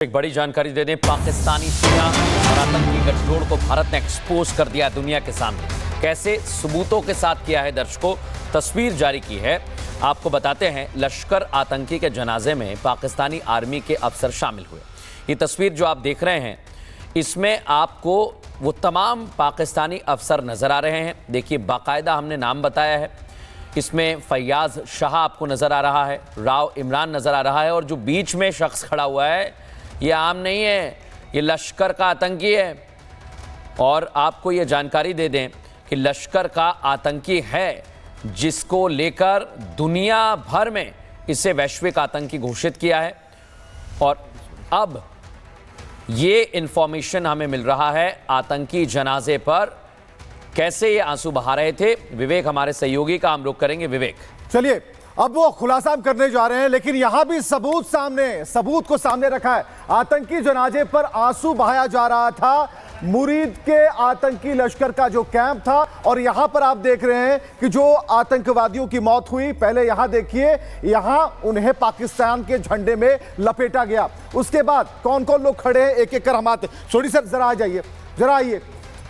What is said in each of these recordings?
एक बड़ी जानकारी दे दें, पाकिस्तानी सेना और आतंकी गठजोड़ को भारत ने एक्सपोज कर दिया दुनिया के सामने। कैसे सबूतों के साथ किया है दर्शकों, तस्वीर जारी की है। आपको बताते हैं, लश्कर आतंकी के जनाजे में पाकिस्तानी आर्मी के अफसर शामिल हुए। ये तस्वीर जो आप देख रहे हैं, इसमें आपको वो तमाम पाकिस्तानी अफसर नजर आ रहे हैं। देखिए, बाकायदा हमने नाम बताया है। इसमें फैयाज शाह आपको नजर आ रहा है, राव इमरान नजर आ रहा है, और जो बीच में शख्स खड़ा हुआ है ये आम नहीं है, ये लश्कर का आतंकी है। और आपको ये जानकारी दे दें कि लश्कर का आतंकी है जिसको लेकर दुनिया भर में इसे वैश्विक आतंकी घोषित किया है। और अब ये इंफॉर्मेशन हमें मिल रहा है आतंकी जनाजे पर कैसे ये आंसू बहा रहे थे। विवेक हमारे सहयोगी का हम रुख करेंगे। विवेक, चलिए, अब वो खुलासा हम करने जा रहे हैं, लेकिन यहां भी सबूत को सामने रखा है। आतंकी जनाजे पर आंसू बहाया जा रहा था मुरीद के आतंकी लश्कर का जो कैंप था, और यहां पर आप देख रहे हैं कि जो आतंकवादियों की मौत हुई, पहले यहां देखिए, यहां उन्हें पाकिस्तान के झंडे में लपेटा गया। उसके बाद कौन कौन लोग खड़े हैं एक एक कर हम आते। छोड़ी सर, जरा आ जाइए, जरा आइए।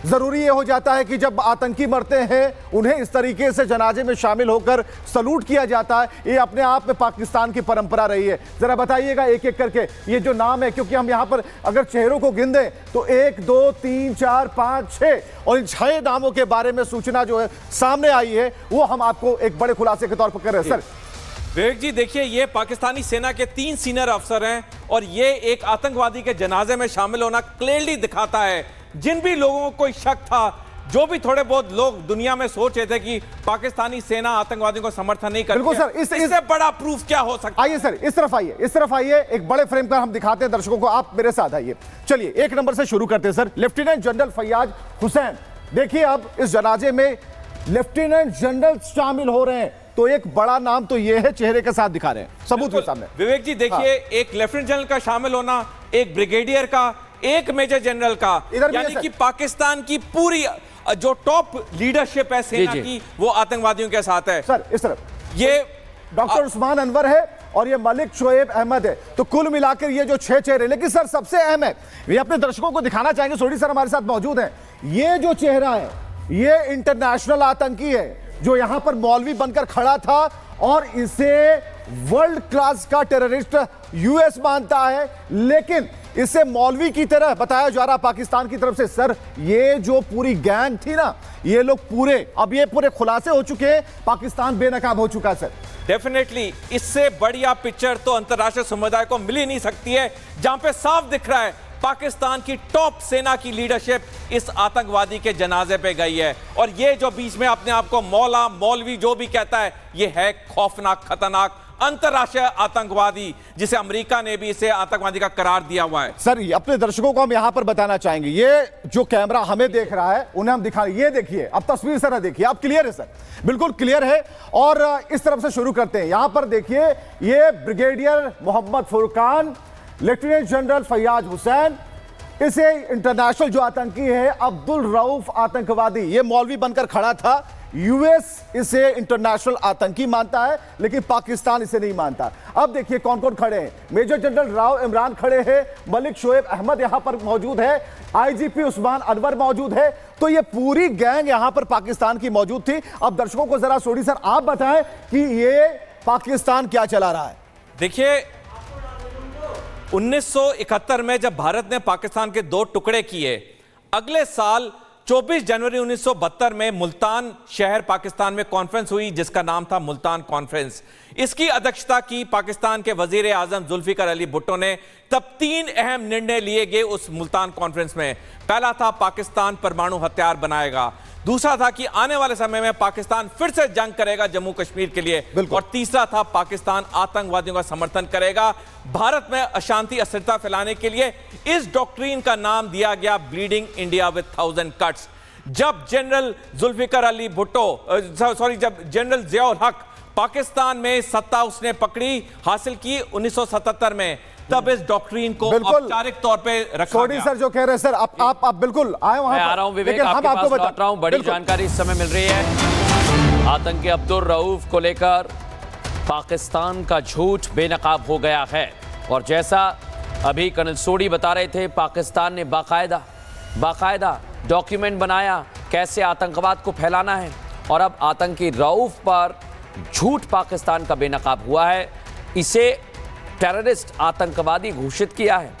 जरूरी ये हो जाता है कि जब आतंकी मरते हैं उन्हें इस तरीके से जनाजे में शामिल होकर सलूट किया जाता है। ये अपने आप में पाकिस्तान की परंपरा रही है। जरा बताइएगा एक एक करके ये जो नाम है, क्योंकि हम यहां पर अगर चेहरों को गिन दें तो 1 2 3 4 5 6, और इन 6 नामों के बारे में सूचना जो है सामने आई है, वो हम आपको एक बड़े खुलासे के तौर पर कर रहे हैं। सर विवेक जी, देखिए, ये पाकिस्तानी सेना के 3 सीनियर अफसर हैं, और ये एक आतंकवादी के जनाजे में शामिल होना क्लियरली दिखाता है। जिन भी लोगों को कोई शक था, जो भी थोड़े बहुत लोग दुनिया में सोच रहे थे कि पाकिस्तानी सेना आतंकवादियों को समर्थन नहीं करती, बिल्कुल सर, इससे बड़ा प्रूफ क्या हो सकता है? आइए सर, इस तरफ आइए, एक बड़े फ्रेम पर हम दिखाते हैं दर्शकों को। आप मेरे साथ आइए। चलिए, 1 नंबर से शुरू करते हैं sir. Lieutenant general Fayaz Hussain. देखिए, अब इस जनाजे में लेफ्टिनेंट जनरल शामिल हो रहे हैं, तो एक बड़ा नाम तो ये है, चेहरे के साथ दिखा रहे हैं सबूत के सामने। विवेक जी देखिए, एक लेफ्टिनेंट जनरल का शामिल होना, एक ब्रिगेडियर का, एक मेजर जनरल का, यानी कि पाकिस्तान की पूरी जो टॉप लीडरशिप है सेना की, वो आतंकवादियों के साथ है। सर इस तरफ ये डॉक्टर उस्मान अनवर है और ये मलिक शोएब अहमद है। तो कुल मिलाकर ये जो 6 चेहरे, लेकिन सर सबसे अहम है, ये अपने दर्शकों को दिखाना चाहेंगे। सोडी सर हमारे साथ मौजूद हैं। ये जो चेहरा है, ये इंटरनेशनल आतंकी है जो यहां पर मौलवी बनकर खड़ा था, और इसे वर्ल्ड क्लास का टेररिस्ट यूएस मानता है, लेकिन इसे मौलवी की तरह बताया जा रहा पाकिस्तान की तरफ से। सर, ये जो पूरी गैंग थी ना, ये लोग पूरे, अब ये पूरे खुलासे हो चुके हैं, पाकिस्तान बेनकाब हो चुका है। सर डेफिनेटली इससे बढ़िया पिक्चर तो अंतर्राष्ट्रीय समुदाय को मिल ही नहीं सकती है, जहां पे साफ दिख रहा है पाकिस्तान की टॉप सेना की लीडरशिप इस आतंकवादी के जनाजे पे गई है। और ये जो बीच में अपने आप को मौला मौलवी जो भी कहता है, ये है खौफनाक, खतरनाक अंतर्राष्ट्रीय आतंकवादी, जिसे अमेरिका ने भी इसे आतंकवादी का करार दिया हुआ है। सर, अपने दर्शकों को हम यहां पर बताना चाहेंगे, ये जो कैमरा हमें देख रहा है उन्हें हम दिखा, ये देखिए, अब तस्वीर सर देखिए, अब क्लियर है सर, बिल्कुल क्लियर है। और इस तरफ से शुरू करते हैं। यहां पर देखिए, ये brigadier Mohammad Furqan, lieutenant general Fayaz Hussain, इसे इंटरनेशनल जो आतंकी है अब्दुल रऊफ आतंकवादी, ये मौलवी बनकर खड़ा था। यूएस इसे इंटरनेशनल आतंकी मानता है, लेकिन पाकिस्तान इसे नहीं मानता। अब देखिए कौन कौन खड़े हैं। मेजर जनरल राव इमरान खड़े हैं, मलिक शोएब अहमद यहां पर मौजूद है, आईजीपी उस्मान अनवर मौजूद है। तो ये पूरी गैंग यहां पर पाकिस्तान की मौजूद थी। अब दर्शकों को जरा सोडी सर आप बताएं कि ये पाकिस्तान क्या चला रहा है। देखिए, 1971 में जब भारत ने पाकिस्तान के 2 टुकड़े किए, अगले साल 24 जनवरी 1972 में मुल्तान शहर पाकिस्तान में कॉन्फ्रेंस हुई, जिसका नाम था मुल्तान कॉन्फ्रेंस। इसकी अध्यक्षता की पाकिस्तान के वजीर आजम जुल्फिकार अली भुट्टो ने। तब 3 अहम निर्णय लिए गए उस मुल्तान कॉन्फ्रेंस में। पहला था, पाकिस्तान परमाणु हथियार बनाएगा। दूसरा था कि आने वाले समय में पाकिस्तान फिर से जंग करेगा जम्मू कश्मीर के लिए। और तीसरा था, पाकिस्तान आतंकवादियों का समर्थन करेगा। भारत में अशांति अस्थिरता फैलाने के लिए इस डॉक्ट्रिन का नाम दिया गया ब्लीडिंग इंडिया विद 1000 कट्स। जब जनरल जुल्फिकार अली भुट्टो जब जनरल जियाउल हक पाकिस्तान में सत्ता उसने पकड़ी, हासिल की 1977 में, तब इस डॉक्ट्रिन को औपचारिक तौर पे रखा गया। सर जो कह रहे हैं, सर आप बिल्कुल आए वहां पर। मैं आ रहा हूं विवेक, आपके पास लौट रहा हूं। बड़ी जानकारी इस समय मिल रही है। आतंकी अब्दुल रऊफ को लेकर पाकिस्तान का झूठ बेनकाब हो गया है, और जैसा अभी कर्नल सोडी बता रहे थे पाकिस्तान ने बाकायदा डॉक्यूमेंट बनाया कैसे आतंकवाद को फैलाना है, और अब आतंकी रऊफ पर झूठ पाकिस्तान का बेनकाब हुआ है, इसे टेररिस्ट आतंकवादी घोषित किया है।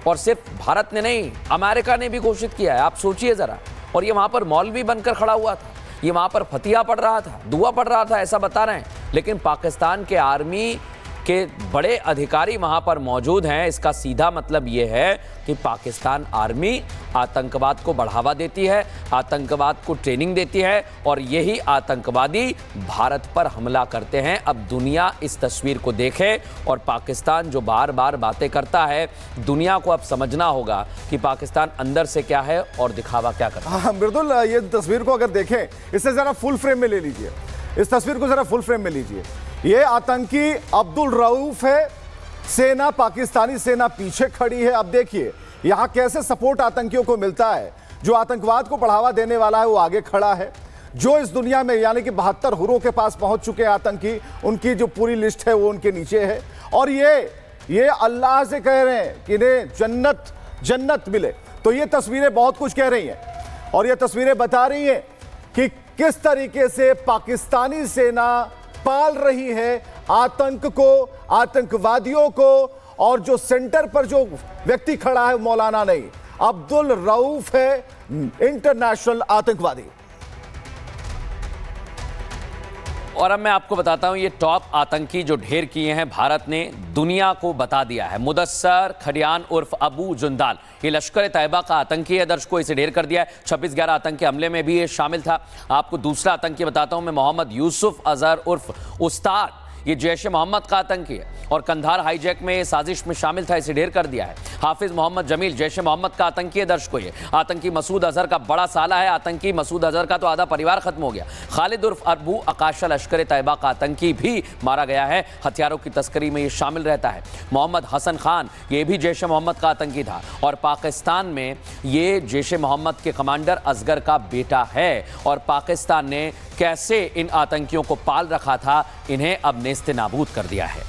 और सिर्फ भारत ने नहीं, अमेरिका ने भी घोषित किया है। आप सोचिए जरा, और ये वहां पर मौलवी बनकर खड़ा हुआ था, ये वहां पर फतिया पढ़ रहा था, दुआ पढ़ रहा था, ऐसा बता रहे हैं। लेकिन पाकिस्तान के आर्मी के बड़े अधिकारी वहां पर मौजूद हैं। इसका सीधा मतलब ये है कि पाकिस्तान आर्मी आतंकवाद को बढ़ावा देती है, आतंकवाद को ट्रेनिंग देती है, और यही आतंकवादी भारत पर हमला करते हैं। अब दुनिया इस तस्वीर को देखे, और पाकिस्तान जो बार बार बातें करता है, दुनिया को अब समझना होगा कि पाकिस्तान अंदर से क्या है और दिखावा क्या करता है। हाँ मृदुल, ये तस्वीर को अगर देखें, इसे जरा फुल फ्रेम में ले लीजिए, इस तस्वीर को जरा फुल फ्रेम में लीजिए। ये आतंकी अब्दुल रऊफ है, सेना, पाकिस्तानी सेना पीछे खड़ी है। अब देखिए यहां कैसे सपोर्ट आतंकियों को मिलता है। जो आतंकवाद को बढ़ावा देने वाला है वो आगे खड़ा है। जो इस दुनिया में यानी कि 72 हुरों के पास पहुंच चुके आतंकी, उनकी जो पूरी लिस्ट है वो उनके नीचे है। और ये अल्लाह से कह रहे हैं कि इन्हें जन्नत मिले। तो ये तस्वीरें बहुत कुछ कह रही हैं, और ये तस्वीरें बता रही हैं कि किस तरीके से पाकिस्तानी सेना पाल रही है आतंक को, आतंकवादियों को। और जो सेंटर पर जो व्यक्ति खड़ा है मौलाना नहीं, अब्दुल रऊफ है, इंटरनेशनल आतंकवादी। और अब मैं आपको बताता हूं, ये टॉप आतंकी जो ढेर किए हैं भारत ने दुनिया को बता दिया है। मुदस्सर खरियान उर्फ अबू जुंदाल, ये लश्कर तैयबा का आतंकी है, दर्ज को इसे ढेर कर दिया है। 26/11 आतंकी हमले में भी ये शामिल था। आपको दूसरा आतंकी बताता हूं मैं, मोहम्मद यूसुफ अजहर उर्फ उस्ताद, ये जैश ए मोहम्मद का आतंकी है, और कंधार हाईजैक में साजिश में शामिल था, इसे ढेर कर दिया है। हाफिज मोहम्मद जमील जैश ए मोहम्मद का आतंकी है, दर्ज को ये। आतंकी मसूद अजहर का बड़ा साला है, आतंकी मसूद अजहर का तो आधा परिवार खत्म हो गया। खालिद उर्फ अबू अकाशा लश्कर तैयबा का आतंकी भी मारा गया है, हथियारों की तस्करी में ये शामिल रहता है। मोहम्मद हसन खान, ये भी जैश ए मोहम्मद का आतंकी था, और पाकिस्तान में ये जैश ए मोहम्मद के कमांडर असगर का बेटा है। और पाकिस्तान ने कैसे इन आतंकियों को पाल रखा था, इन्हें अब नेस्ते नाबूद कर दिया है।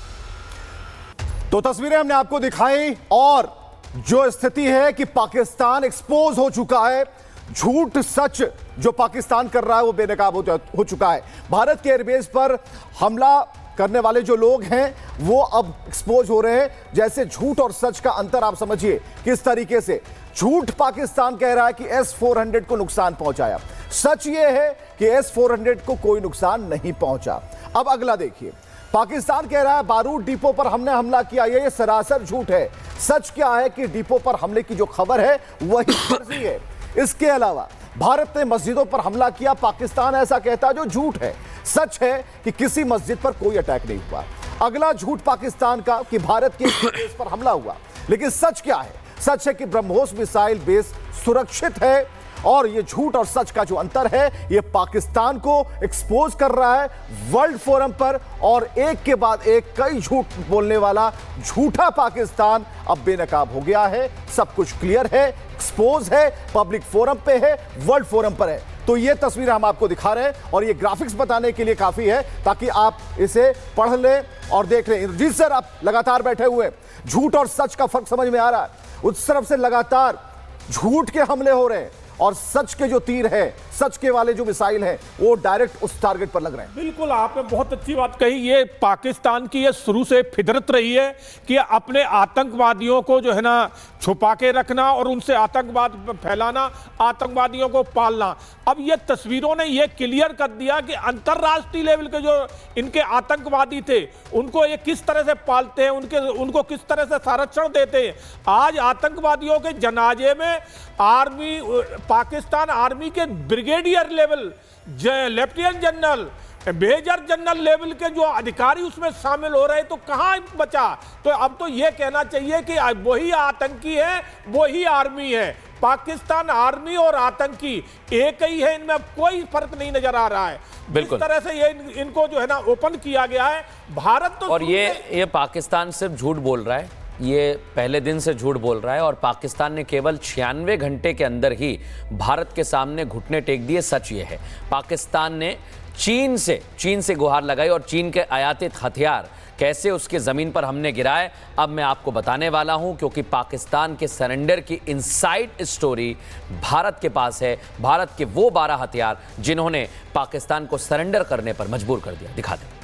तो तस्वीरें हमने आपको दिखाई, और जो स्थिति है कि पाकिस्तान एक्सपोज हो चुका है। झूठ सच जो पाकिस्तान कर रहा है वो बेनकाब हो चुका है। भारत के एयरबेस पर हमला करने वाले जो लोग हैं वो अब एक्सपोज हो रहे हैं। जैसे झूठ और सच का अंतर आप समझिए किस तरीके से। झूठ पाकिस्तान कह रहा है कि S-400 को नुकसान पहुंचाया, सच ये है कि S-400 को कोई नुकसान नहीं पहुंचा। अब अगला देखिए, पाकिस्तान कह रहा है बारूद डिपो पर हमने हमला किया, ये सरासर झूठ है। सच क्या है कि डिपो पर हमले की जो खबर है वही फर्जी है। इसके अलावा भारत ने मस्जिदों पर हमला किया, पाकिस्तान ऐसा कहता है जो झूठ है। सच है कि किसी मस्जिद पर कोई अटैक नहीं हुआ। अगला झूठ पाकिस्तान का कि भारत के बेस पर हमला हुआ, लेकिन सच क्या है? सच है कि ब्रह्मोस मिसाइल बेस सुरक्षित है। और ये झूठ और सच का जो अंतर है ये पाकिस्तान को एक्सपोज कर रहा है वर्ल्ड फोरम पर, और एक के बाद एक कई झूठ बोलने वाला झूठा पाकिस्तान अब बेनकाब हो गया है। सब कुछ क्लियर है, एक्सपोज है, पब्लिक फोरम पे है, वर्ल्ड फोरम पर है। तो ये तस्वीर हम आपको दिखा रहे हैं, और ये ग्राफिक्स बताने के लिए काफी है ताकि आप इसे पढ़ लें और देख लें। इंद्रजीत सर, आप लगातार बैठे हुए, झूठ और सच का फर्क समझ में आ रहा है? उस तरफ से लगातार झूठ के हमले हो रहे हैं, और सच के जो तीर है, सच के वाले जो मिसाइल हैं वो डायरेक्ट उस टारगेट पर लग रहे हैं। बिल्कुल, आपने बहुत अच्छी बात कही। ये पाकिस्तान की ये शुरू से फितरत रही है कि अपने आतंकवादियों को जो है ना छुपा के रखना और उनसे आतंकवाद फैलाना, आतंकवादियों को पालना। अब ये तस्वीरों ने ये क्लियर कर दिया कि अंतर्राष्ट्रीय लेवल के जो इनके आतंकवादी थे उनको ये किस तरह से पालते हैं, उनको किस तरह से संरक्षण देते हैं। आज आतंकवादियों के जनाजे में आर्मी, पाकिस्तान आर्मी के brigadier level, lieutenant general, major general level के जो अधिकारी उसमें शामिल हो रहे, तो कहां बचा? तो अब तो यह कहना चाहिए कि वही आतंकी है, वही आर्मी है। पाकिस्तान आर्मी और आतंकी एक ही है, इनमें कोई फर्क नहीं नजर आ रहा है। बिल्कुल, इस तरह से ये इनको जो है ना ओपन किया गया है। भारत तो, और ये पाकिस्तान सिर्फ झूठ बोल रहा है, ये पहले दिन से झूठ बोल रहा है, और पाकिस्तान ने केवल 96 घंटे के अंदर ही भारत के सामने घुटने टेक दिए। सच ये है, पाकिस्तान ने चीन से गुहार लगाई और चीन के आयातित हथियार कैसे उसके ज़मीन पर हमने गिराए, अब मैं आपको बताने वाला हूं, क्योंकि पाकिस्तान के सरेंडर की इनसाइड स्टोरी भारत के पास है। भारत के वो 12 हथियार जिन्होंने पाकिस्तान को सरेंडर करने पर मजबूर कर दिया। दिखाते हैं।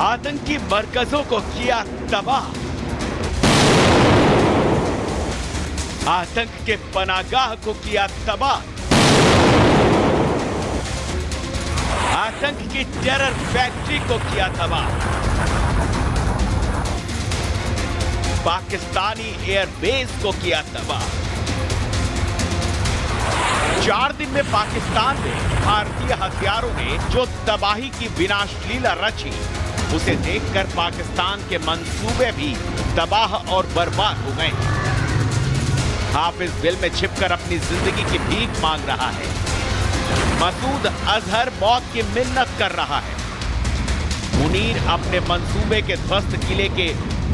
आतंकी मरकजों को किया तबाह, आतंक के पनागाह को किया तबाह, आतंक की टेरर फैक्ट्री को किया तबाह, पाकिस्तानी एयरबेस को किया तबाह। 4 दिन में पाकिस्तान में भारतीय हथियारों ने जो तबाही की विनाशलीला रची, उसे देखकर पाकिस्तान के मंसूबे भी तबाह और बर्बाद हो गए। हाफिज बिल में छिपकर अपनी जिंदगी की भीख मांग रहा है। मसूद अजहर मौत की मिन्नत कर रहा है। मुनीर अपने मंसूबे के ध्वस्त किले के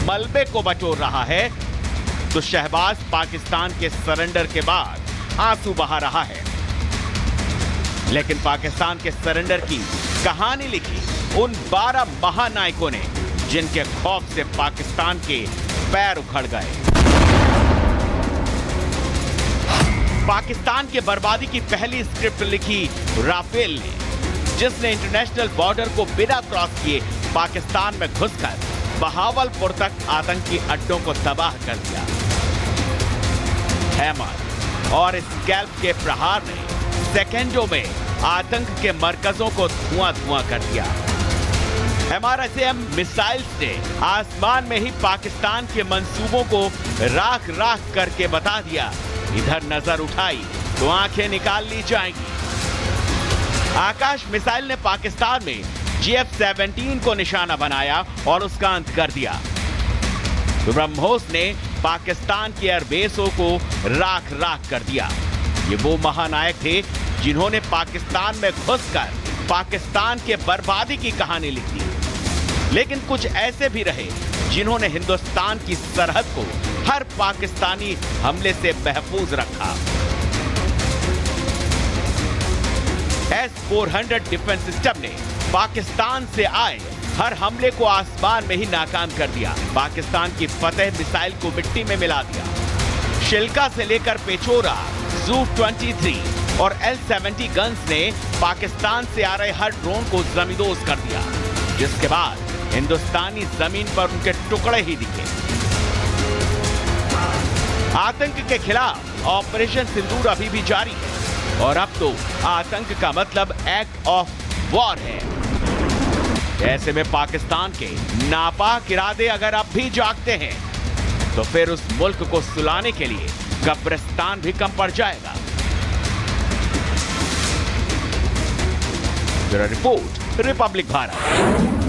मलबे को बटोर रहा है, तो शहबाज पाकिस्तान के सरेंडर के बाद आंसू बहा रहा है। लेकिन पाकिस्तान के सरेंडर की कहानी लिखी उन 12 महानायकों ने, जिनके खौफ से पाकिस्तान के पैर उखड़ गए। पाकिस्तान के बर्बादी की पहली स्क्रिप्ट लिखी राफेल ने, जिसने इंटरनेशनल बॉर्डर को बिना क्रॉस किए पाकिस्तान में घुसकर बहावलपुर तक आतंकी अड्डों को तबाह कर दिया। हैमर और स्कैल्प के प्रहार ने सेकेंडों में आतंक के मरकजों को धुआं कर दिया। MRSAM मिसाइल्स ने आसमान में ही पाकिस्तान के मंसूबों को राख करके बता दिया, इधर नजर उठाई तो आंखें निकाल ली जाएंगी। आकाश मिसाइल ने पाकिस्तान में GF-17 को निशाना बनाया और उसका अंत कर दिया। ब्रह्मोस ने पाकिस्तान के एयरबेसों को राख कर दिया। ये वो महानायक थे जिन्होंने पाकिस्तान में घुसकर पाकिस्तान के बर्बादी की कहानी लिखी। लेकिन कुछ ऐसे भी रहे जिन्होंने हिंदुस्तान की सरहद को हर पाकिस्तानी हमले से महफूज रखा। S-400 डिफेंस सिस्टम ने पाकिस्तान से आए हर हमले को आसमान में ही नाकाम कर दिया। पाकिस्तान की फतेह मिसाइल को मिट्टी में मिला दिया। शिल्का से लेकर पेचोरा, Zu-23 और L-70 गन्स ने पाकिस्तान से आ रहे हर ड्रोन को जमींदोज कर दिया, जिसके बाद हिंदुस्तानी जमीन पर उनके टुकड़े ही दिखे। आतंक के खिलाफ ऑपरेशन सिंदूर अभी भी जारी है और अब तो आतंक का मतलब एक्ट ऑफ वॉर है। ऐसे में पाकिस्तान के नापाक इरादे अगर अब भी जागते हैं तो फिर उस मुल्क को सुलाने के लिए कब्रिस्तान भी कम पड़ जाएगा। Bureau report, Republic Bharat.